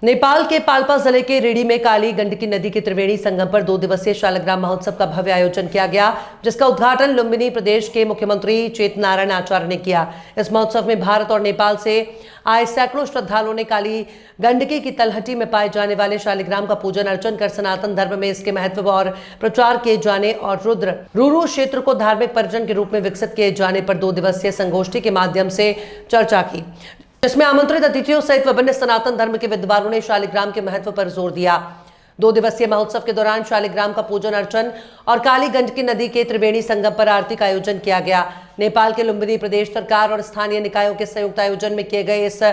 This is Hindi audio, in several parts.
नेपाल के पाल्पा जिले के रेडी में काली गंडकी नदी के त्रिवेणी संगम पर 2 दिवसीय शालिग्राम महोत्सव का भव्य आयोजन किया गया, जिसका उद्घाटन लुम्बिनी प्रदेश के मुख्यमंत्री चेतनारायण आचार्य ने किया। इस महोत्सव में भारत और नेपाल से आए सैकड़ों श्रद्धालुओं ने काली गंडकी की तलहटी में पाए जाने वाले शालिग्राम का पूजन अर्चन कर सनातन धर्म में इसके महत्व और प्रचार किए जाने और रूरू क्षेत्र को धार्मिक पर्यटन के रूप में विकसित किए जाने पर 2 दिवसीय संगोष्ठी के माध्यम से चर्चा की, जिसमें आमंत्रित अतिथियों सहित विभिन्न सनातन धर्म के विद्वानों ने शालिग्राम के महत्व पर जोर दिया। 2 दिवसीय महोत्सव के दौरान शालिग्राम का पूजन अर्चन और काली गंडकी नदी के त्रिवेणी संगम पर आरती का आयोजन किया गया। नेपाल के लुम्बिनी प्रदेश सरकार और स्थानीय निकायों के संयुक्त आयोजन में किए गए इस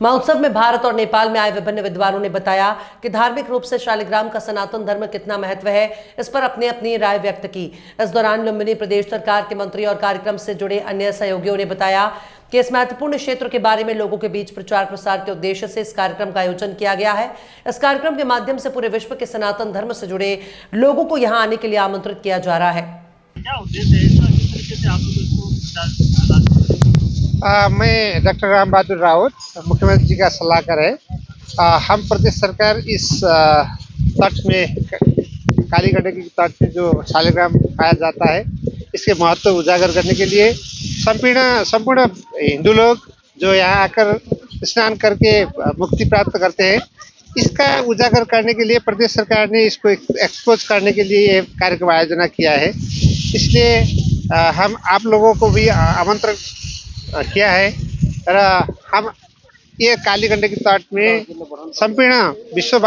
महोत्सव में भारत और नेपाल में आए विभिन्न विद्वानों ने बताया कि धार्मिक रूप से शालिग्राम का सनातन धर्म कितना महत्व है, इस पर अपनी अपनी राय व्यक्त की। इस दौरान लुम्बिनी प्रदेश सरकार के मंत्री और कार्यक्रम से जुड़े अन्य सहयोगियों ने बताया कि इस महत्वपूर्ण क्षेत्र के बारे में लोगों के बीच प्रचार प्रसार के उद्देश्य से इस कार्यक्रम का आयोजन किया गया है। इस कार्यक्रम के माध्यम से पूरे विश्व के सनातन धर्म से जुड़े लोगों को यहां आने के लिए आमंत्रित किया जा रहा है। क्या उद्देश्य है इसका, किस तरीके से आप लोग इसको मैं डॉक्टर राम बहादुर राउत, मुख्यमंत्री जी का सलाहकार है। हम प्रदेश सरकार इस तट में काली गंडकी की तट में जो शालिग्राम पाया जाता है, इसके महत्व उजागर करने के लिए संपूर्ण हिंदू लोग जो यहाँ आकर स्नान करके मुक्ति प्राप्त करते हैं, इसका उजागर करने के लिए प्रदेश सरकार ने इसको एक्सपोज करने के लिए ये कार्यक्रम आयोजना किया है। इसलिए हम आप लोगों को भी आमंत्रण किया है और हम ये काली गंडकी तट में संपूर्ण विश्व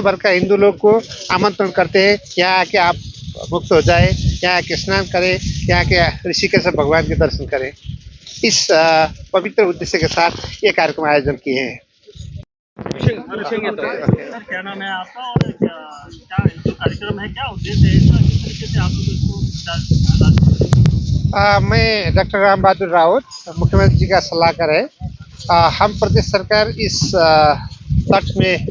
भर का हिंदू लोग को आमंत्रण करते हैं, यहाँ आके आप मुक्त हो जाए, यहाँ आके स्नान करें, यहाँ के ऋषिकेश भगवान के दर्शन करें। इस पवित्र उद्देश्य के साथ ये कार्यक्रम आयोजन किए हैं। सर, क्या नाम है आपका और क्या जो कार्यक्रम है, क्या उद्देश्य है इसका, किस तरीके से आप लोग इसको मैं डॉक्टर राम बहादुर राउत, मुख्यमंत्री जी का सलाहकार है। हम प्रदेश सरकार इस तट में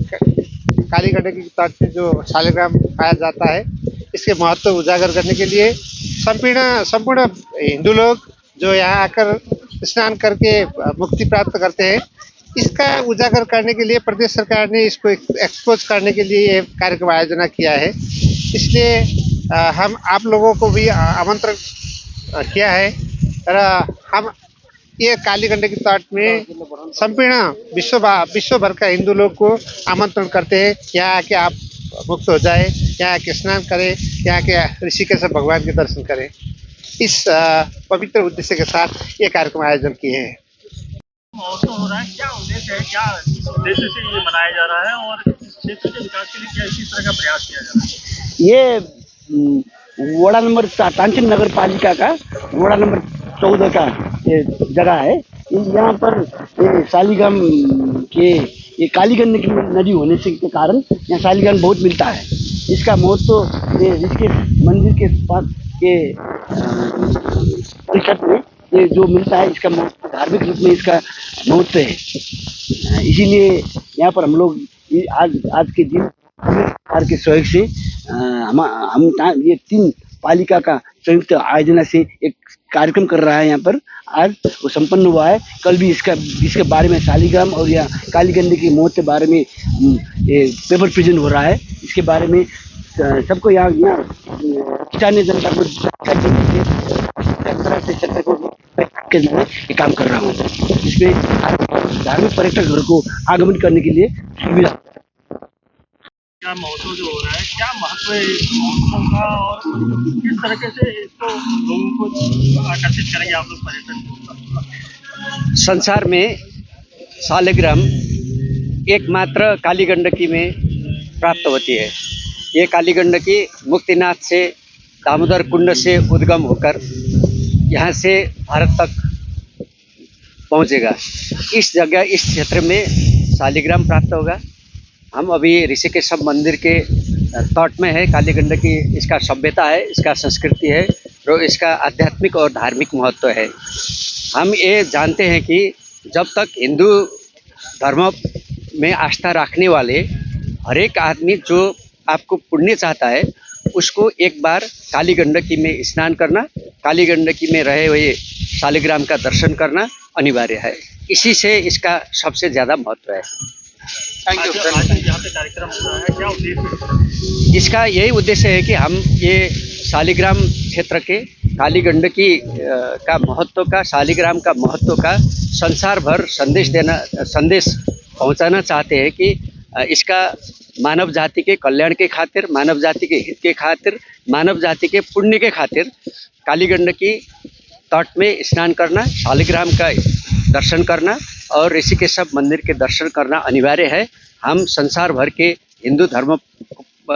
काली गंडकी की तट में जो शालिग्राम पाया जाता है, इसके महत्व उजागर करने के लिए संपूर्ण हिंदू लोग जो यहाँ आकर स्नान करके मुक्ति प्राप्त करते हैं, इसका उजागर करने के लिए प्रदेश सरकार ने इसको एक्सपोज करने के लिए ये कार्यक्रम आयोजना किया है। इसलिए हम आप लोगों को भी आमंत्रण किया है और हम ये काली गंडकी तट में संपूर्ण विश्व भर का हिंदू लोग को आमंत्रण करते हैं, यहाँ आके आप मुक्त हो जाए, यहाँ आके स्नान करें, यहाँ के ऋषिकेश भगवान के दर्शन करें। इस पवित्र उद्देश्य के साथ ये कार्यक्रम आयोजन किए हैं। महोत्सव हो रहा है, क्या उद्देश्य है, क्या इस उद्देश्य से ये मनाया जा रहा है और इस क्षेत्र के विकास के लिए क्या किस तरह का प्रयास किया जा रहा है? ये वार्ड नंबर तानसेन नगर पालिका का वार्ड नंबर 14 का ये जगह है। यहाँ पर शालिग्राम के ये काली गंडकी नदी होने से के कारण यहाँ शालिग्राम बहुत मिलता है। इसका महत्व इसके मंदिर के पास के निकट में ये जो मिलता है, इसका धार्मिक रूप में इसका महत्व है। इसीलिए यहाँ पर हम लोग आज के दिन सरकार के सहयोग से हम ये 3 पालिका का संयुक्त आयोजना से एक कार्यक्रम कर रहा है। यहाँ पर आज वो संपन्न हुआ है। कल भी इसके बारे में शालिग्राम और या काली गंडकी के महत्व के बारे में पेपर प्रेजेंट हो रहा है। इसके बारे में सबको यहाँ स्थानीय जनता को चर्चा को ये काम कर रहा हूँ। इसमें धार्मिक पर्यटक को आगमन करने के लिए सुविधा। क्या महोत्सव जो हो रहा है, क्या महत्व है इस महोत्सव का और किस तरीके से इसको लोगों को आकर्षित करेंगे आप लोग पर्यटन? संसार में शालिग्राम एकमात्र काली गंडकी में प्राप्त होती है। ये काली गंडकी मुक्तिनाथ से दामोदर कुंड से उद्गम होकर यहाँ से भारत तक पहुँचेगा। इस जगह, इस क्षेत्र में शालिग्राम प्राप्त होगा। हम अभी ऋषिकेश मंदिर के तट में है। काली गंडकी इसका सभ्यता है, इसका संस्कृति है और इसका आध्यात्मिक और धार्मिक महत्व है। हम ये जानते हैं कि जब तक हिंदू धर्म में आस्था रखने वाले हर एक आदमी जो आपको पुण्य चाहता है, उसको एक बार काली गंडकी में स्नान करना, काली गंडकी में रहे हुए शालिग्राम का दर्शन करना अनिवार्य है। इसी से इसका सबसे ज़्यादा महत्व है। Thank you. आज यहाँ पे कार्यक्रम हो रहा है, क्या उद्देश्य है? इसका यही उद्देश्य है कि हम ये शालिग्राम क्षेत्र के काली गंडकी का महत्व का, शालिग्राम का महत्व का संसार भर संदेश पहुंचाना चाहते हैं कि इसका मानव जाति के कल्याण के खातिर, मानव जाति के हित के खातिर, मानव जाति के पुण्य के खातिर काली गंडकी तट में स्नान करना, शालिग्राम का दर्शन करना और ऋषिकेश मंदिर के दर्शन करना अनिवार्य है। हम संसार भर के हिंदू धर्म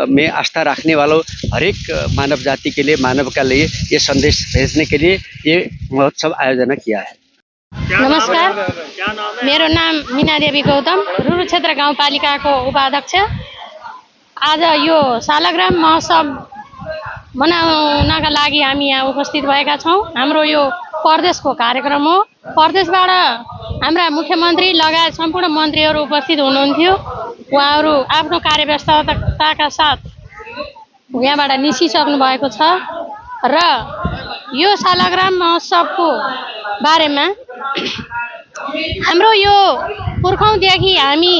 में आस्था रखने वालों हर एक मानव जाति के लिए, मानव के लिए ये संदेश भेजने के लिए ये महोत्सव आयोजन किया है। नमस्कार, क्या नाम है? मेरो नाम मीना देवी गौतम, रुरु क्षेत्र गाउँपालिकाको उपाध्यक्ष। आज यो शालग्राम महोत्सव मनाउनका लागि हामी यहाँ उपस्थित भएका छौँ। हाम्रो यो प्रदेशको कार्यक्रम हो। प्रदेशबाट हाम्रा मुख्यमन्त्री लगायत सम्पूर्ण मन्त्रीहरू उपस्थित हुनुहुन्थ्यो। उहाँहरू आफ्नो कार्यव्यस्तताका साथ यहाँबाट निस्किसक्नु भएको छ र यो शालग्राम महोत्सवको बारेमा हाम्रो यो पुर्खौँदेखि हामी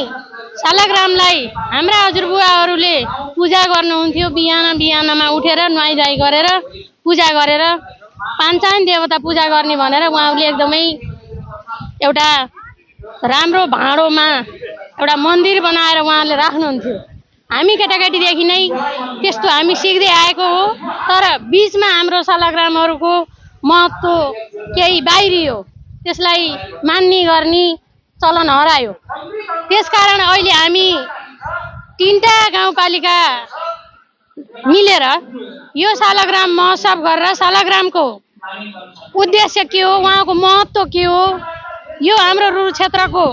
शालग्रामलाई हाम्रा हजुरबुवाहरूले पूजा गर्नुहुन्थ्यो। बिहानमा उठेर नुहाइधुवाइ गरेर पूजा गरेर पाञ्चायन देवता पूजा गर्ने भनेर उहाँहरूले एकदमै एउटा राम्रो भाँडोमा एउटा मन्दिर बनाएर उहाँले राख्नुहुन्थ्यो। हामी केटाकेटीदेखि नै त्यस्तो हामी सिक्दै आएको हो, तर बिचमा हाम्रो शालग्रामहरूको महत्त्व केही बाहिरियो, त्यसलाई मान्ने गर्ने चलन हरायो। त्यसकारण अहिले हामी 3टा गाउँपालिका मिलेर यो शालग्राम महोत्सव गरेर शालग्रामको उद्देश्य के हो, उहाँको महत्त्व के हो, यो हाम्रो रुरु क्षेत्रको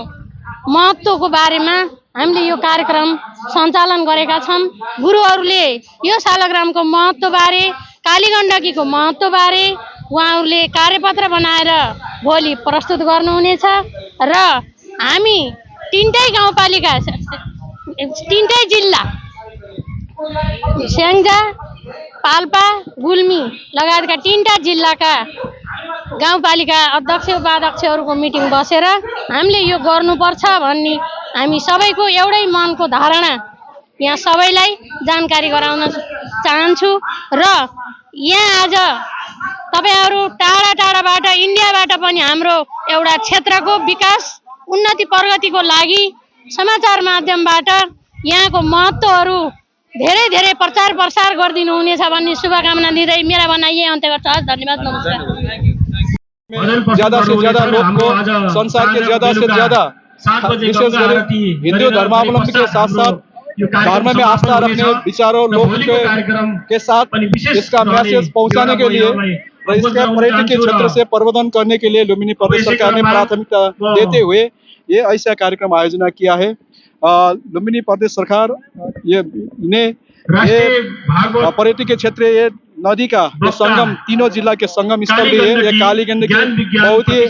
महत्त्वको बारेमा हामीले यो कार्यक्रम सञ्चालन गरेका छौँ। गुरुहरूले यो शालग्रामको महत्त्वबारे, कालीगण्डकीको महत्त्वबारे उहाँहरूले कार्यपत्र बनाएर भोलि प्रस्तुत गर्नुहुनेछ र हामी 3टै गाउँपालिका, 3टै जिल्ला स्याङ्जा, पाल्पा, गुल्मी लगायतका 3टा जिल्लाका गाउँपालिका अध्यक्ष उपाध्यक्षहरूको मिटिङ बसेर हामीले यो गर्नुपर्छ भन्ने हामी सबैको एउटै मनको धारणा यहाँ सबैलाई जानकारी गराउन चाहन्छु। र यहाँ आज तपाईहरु टाढा टाढाबाट, इन्डियाबाट पनि हाम्रो एउटा क्षेत्रको विकास, उन्नति, प्रगतिको लागि समाचार माध्यमबाट यहाँको महत्त्वहरू धेरै धेरै प्रचार प्रसार गरिदिनु हुनेछ भन्ने शुभकामना दिँदै मेरा भनाइ यही अन्त्य गर्छु। धन्यवाद, नमस्कार। ज्यादा से ज्यादा लोग को, संसार के ज्यादा से ज्यादा विशेषकर हिंदू धर्मावलंबी के साथ साथ धर्म में आस्था रखने विचारों लोग के साथ इसका मैसेज पहुंचाने के लिए और इसका पर्यटन के क्षेत्र से प्रवर्धन करने के लिए लुम्बिनी प्रदेश सरकार ने प्राथमिकता देते हुए ये ऐसा कार्यक्रम आयोजना किया है। लुम्बिनी प्रदेश सरकार ये पर्यटन के क्षेत्र, ये नदी का संगम, तीनों जिला के संगम स्थल भी है। ये काली गंडकी बहुत ही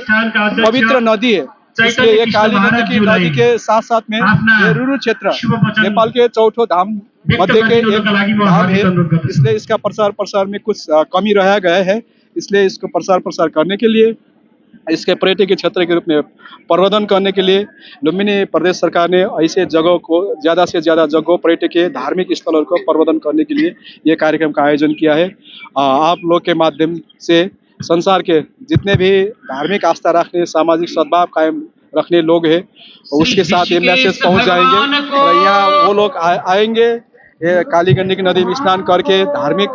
पवित्र नदी है, इसलिए ये काली गंडकी नदी के साथ साथ में ये रुरु क्षेत्र नेपाल के चौथो धाम मध्य के एक धाम है, इसलिए इसका प्रसार प्रसार में कुछ कमी रह गया है। इसलिए इसको प्रसार प्रसार करने के लिए, इसके पर्यटन के क्षेत्र के रूप में प्रवर्धन करने के लिए लुम्बिनी प्रदेश सरकार ने ऐसे जगहों को, ज़्यादा से ज़्यादा जगहों, पर्यटन के धार्मिक स्थलों को प्रवर्धन करने के लिए ये कार्यक्रम का आयोजन किया है। आप लोग के माध्यम से संसार के जितने भी धार्मिक आस्था रखने, सामाजिक सद्भाव कायम रखने लोग हैं, उसके साथ ये मैसेज पहुंच जाएंगे और यहाँ वो लोग आएंगे, ये काली गंडकी नदी में स्नान करके धार्मिक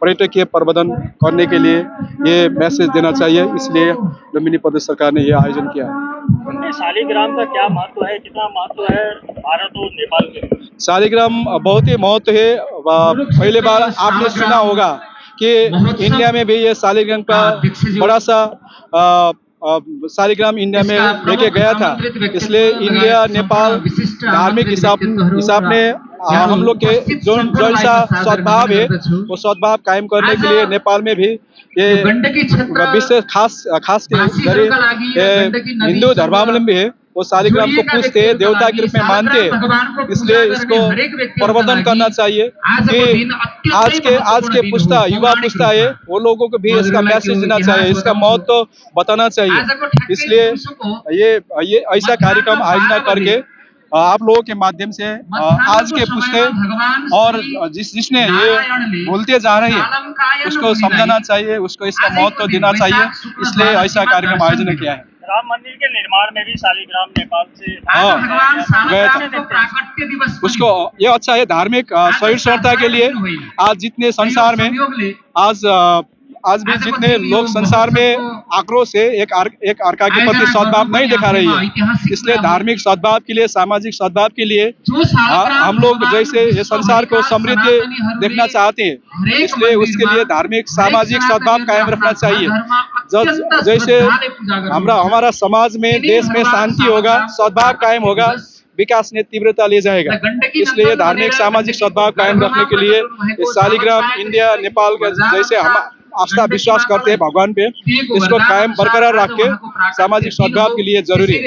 पर्यटकीय प्रवर्धन करने के लिए ये मैसेज देना चाहिए। इसलिए लुम्बिनी प्रदेश सरकार ने ये आयोजन किया है। शालिग्राम का क्या महत्व है, कितना महत्व है भारत और नेपाल में? शालिग्राम बहुत ही महत्व है। पहले बार आपने सुना होगा कि इंडिया में भी ये शालिग्राम का बड़ा सा शालिग्राम इंडिया में लेके गया था। इसलिए इंडिया नेपाल धार्मिक हिसाब में हम लोग के जो ऐसा सद्भाव है वो सद्भाव कायम करने के लिए नेपाल में भी ये विशेष खास के हिंदू धर्मावलंबी है, वो शालिग्राम को पूजते हैं, देवता के रूप में मानते हैं। इसलिए इसको प्रवर्धन करना चाहिए कि आज के पुस्ता, युवा पुस्ता है, वो लोगों को भी इसका मैसेज देना चाहिए, इसका महत्व बताना चाहिए। इसलिए ये ऐसा कार्यक्रम आयोजना करके आप लोगों के माध्यम से आज के पुस्ते और जिसने ये बोलते जा रहे हैं उसको समझाना चाहिए, उसको इसका महत्व देना चाहिए, इसलिए ऐसा कार्यक्रम आयोजन किया है। राम मंदिर के निर्माण में भी शालिग्राम नेपाल से गए थे। उसको ये अच्छा है धार्मिक सहिष्णुता के लिए। आज जितने संसार में आज भी जितने लोग संसार में आक्रोश से एक अर्का के प्रति सद्भाव नहीं दिखा रही है, इसलिए धार्मिक सद्भाव के लिए, सामाजिक सद्भाव के लिए हम लोग जैसे ये संसार को समृद्धि देखना चाहते हैं, इसलिए उसके लिए धार्मिक सामाजिक सद्भाव कायम रखना चाहिए। जैसे हमारा समाज में, देश में शांति होगा, सद्भाव कायम होगा, विकास ने तीव्रता ले जाएगा। इसलिए धार्मिक सामाजिक सद्भाव कायम रखने के लिए शालिग्राम इंडिया नेपाल का जैसे हम आस्था विश्वास करते हैं भगवान पे, इसको कायम बरकरार रख के सामाजिक सद्भाव के लिए जरूरी है।